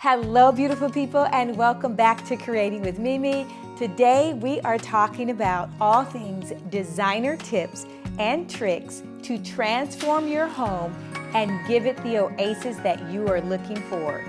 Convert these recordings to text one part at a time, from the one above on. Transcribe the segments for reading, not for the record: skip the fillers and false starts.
Hello, beautiful people, and welcome back to Creating with Mimi. Today, we are talking about all things designer tips and tricks to transform your home and give it the oasis that you are looking for.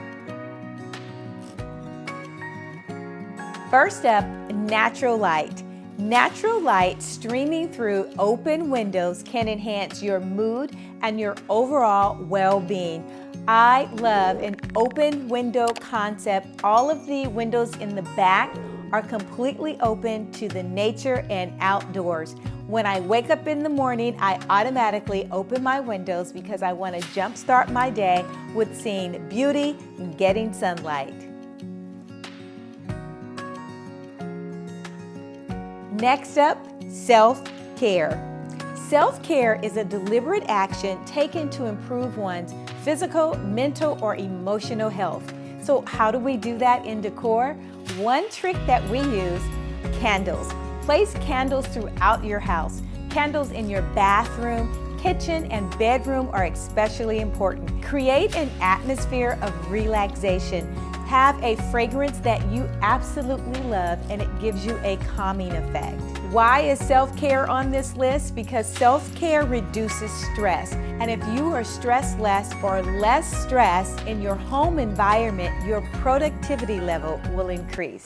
First up, natural light. Natural light streaming through open windows can enhance your mood and your overall well-being. I love an open window concept. All of the windows in the back are completely open to the nature and outdoors. When I wake up in the morning, I automatically open my windows because I want to jumpstart my day with seeing beauty and getting sunlight. Next up, self-care. Self-care is a deliberate action taken to improve one's physical, mental, or emotional health. So how do we do that in decor? One trick that we use, candles. Place candles throughout your house. Candles in your bathroom, kitchen, and bedroom are especially important. Create an atmosphere of relaxation. Have a fragrance that you absolutely love, and it gives you a calming effect. Why is self-care on this list? Because self-care reduces stress. And if you are stressed less or less stress in your home environment, your productivity level will increase.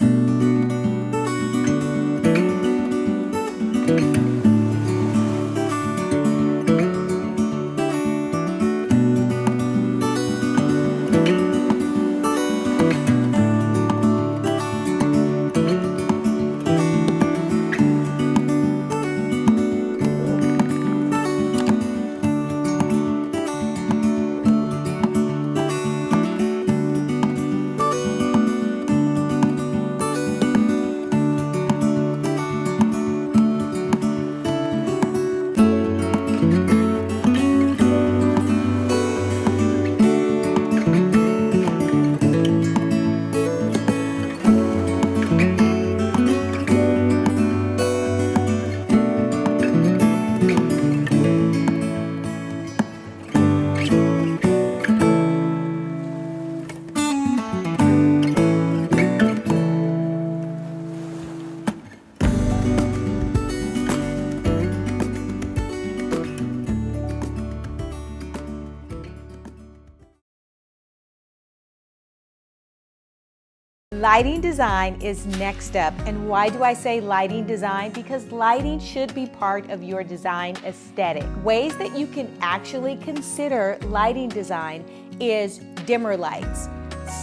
Lighting design is next up. And why do I say lighting design? Because lighting should be part of your design aesthetic. Ways that you can actually consider lighting design is dimmer lights,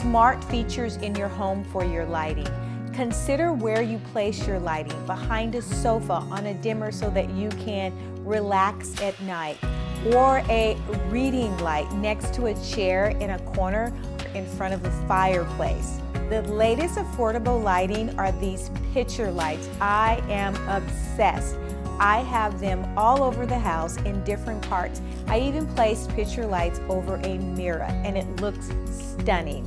smart features in your home for your lighting. Consider where you place your lighting, behind a sofa on a dimmer so that you can relax at night, or a reading light next to a chair in a corner in front of a fireplace. The latest affordable lighting are these picture lights. I am obsessed. I have them all over the house in different parts. I even placed picture lights over a mirror, and it looks stunning.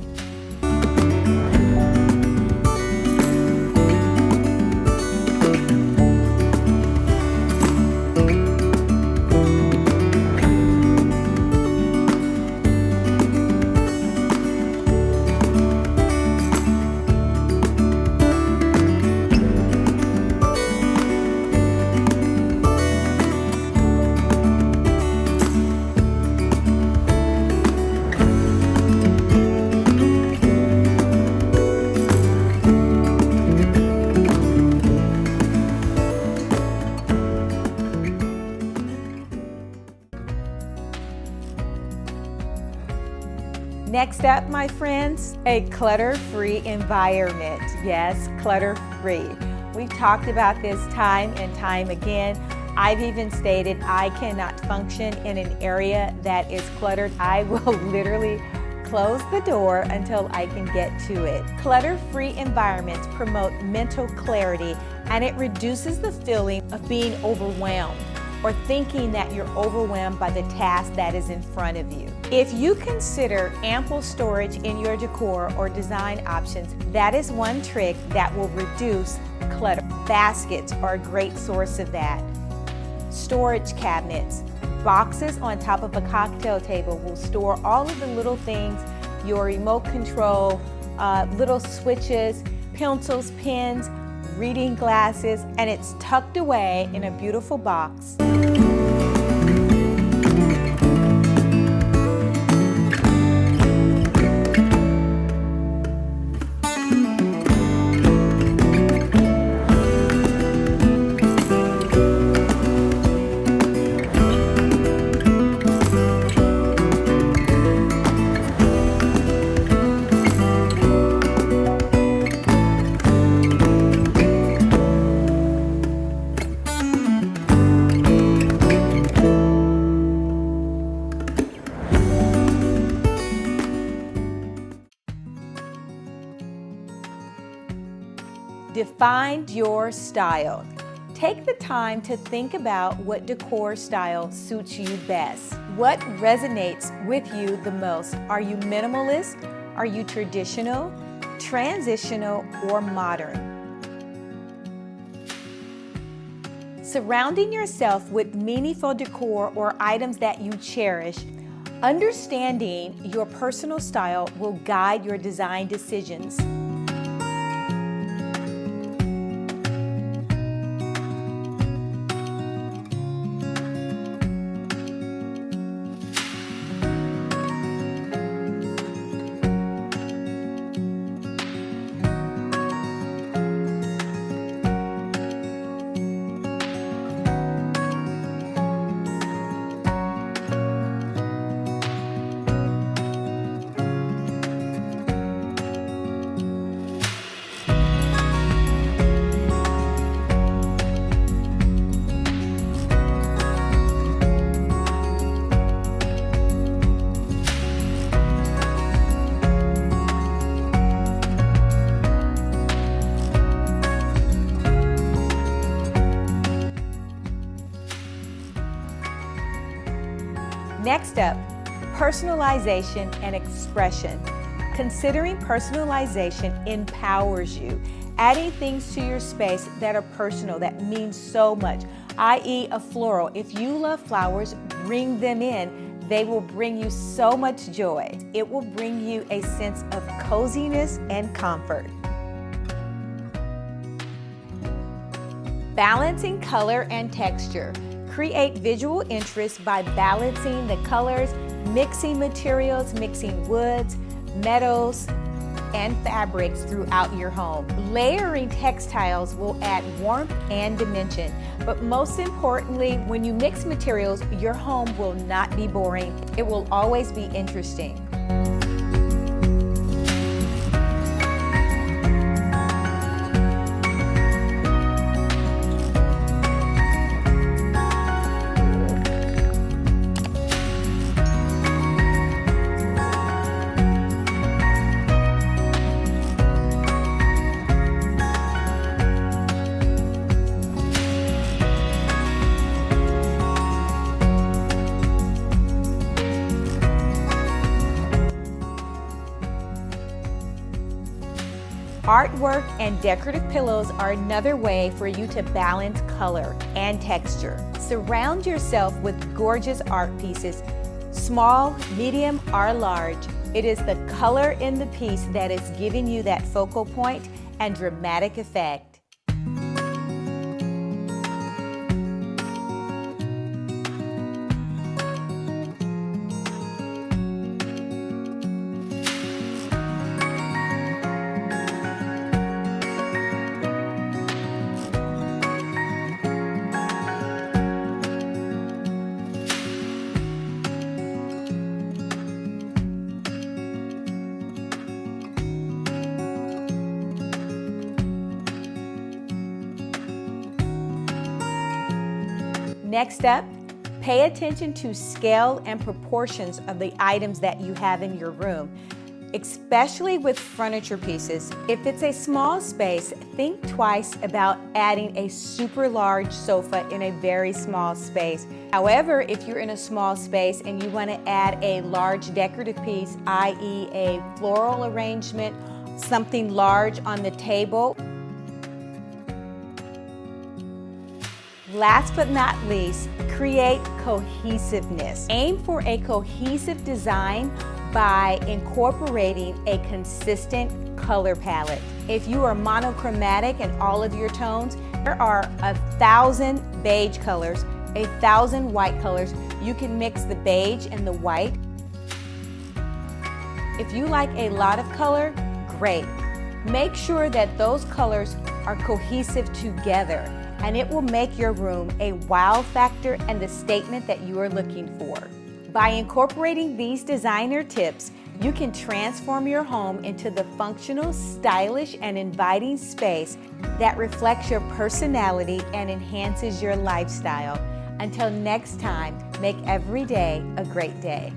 Next up, my friends, a clutter-free environment. Yes, clutter-free. We've talked about this time and time again. I've even stated I cannot function in an area that is cluttered. I will literally close the door until I can get to it. Clutter-free environments promote mental clarity, and it reduces the feeling of being overwhelmed or thinking that you're overwhelmed by the task that is in front of you. If you consider ample storage in your decor or design options, that is one trick that will reduce clutter. Baskets are a great source of that. Storage cabinets, boxes on top of a cocktail table will store all of the little things your remote control, little switches, pencils, pens, reading glasses, and it's tucked away in a beautiful box. Define your style. Take the time to think about what decor style suits you best. What resonates with you the most? Are you minimalist? Are you traditional, transitional, or modern? Surrounding yourself with meaningful decor or items that you cherish, understanding your personal style will guide your design decisions. Next up, personalization and expression. Considering personalization empowers you. Adding things to your space that are personal, that mean so much, i.e. a floral. If you love flowers, bring them in. They will bring you so much joy. It will bring you a sense of coziness and comfort. Balancing color and texture. Create visual interest by balancing the colors, mixing materials, mixing woods, metals, and fabrics throughout your home. Layering textiles will add warmth and dimension. But most importantly, when you mix materials, your home will not be boring. It will always be interesting. Artwork and decorative pillows are another way for you to balance color and texture. Surround yourself with gorgeous art pieces, small, medium, or large. It is the color in the piece that is giving you that focal point and dramatic effect. Next up, pay attention to scale and proportions of the items that you have in your room, especially with furniture pieces. If it's a small space, think twice about adding a super large sofa in a very small space. However, if you're in a small space and you want to add a large decorative piece, i.e. a floral arrangement, something large on the table. Last but not least, create cohesiveness. Aim for a cohesive design by incorporating a consistent color palette. If you are monochromatic in all of your tones, there are 1,000 beige colors, 1,000 white colors. You can mix the beige and the white. If you like a lot of color, great. Make sure that those colors are cohesive together, and it will make your room a wow factor and the statement that you are looking for. By incorporating these designer tips, you can transform your home into the functional, stylish, and inviting space that reflects your personality and enhances your lifestyle. Until next time, make every day a great day.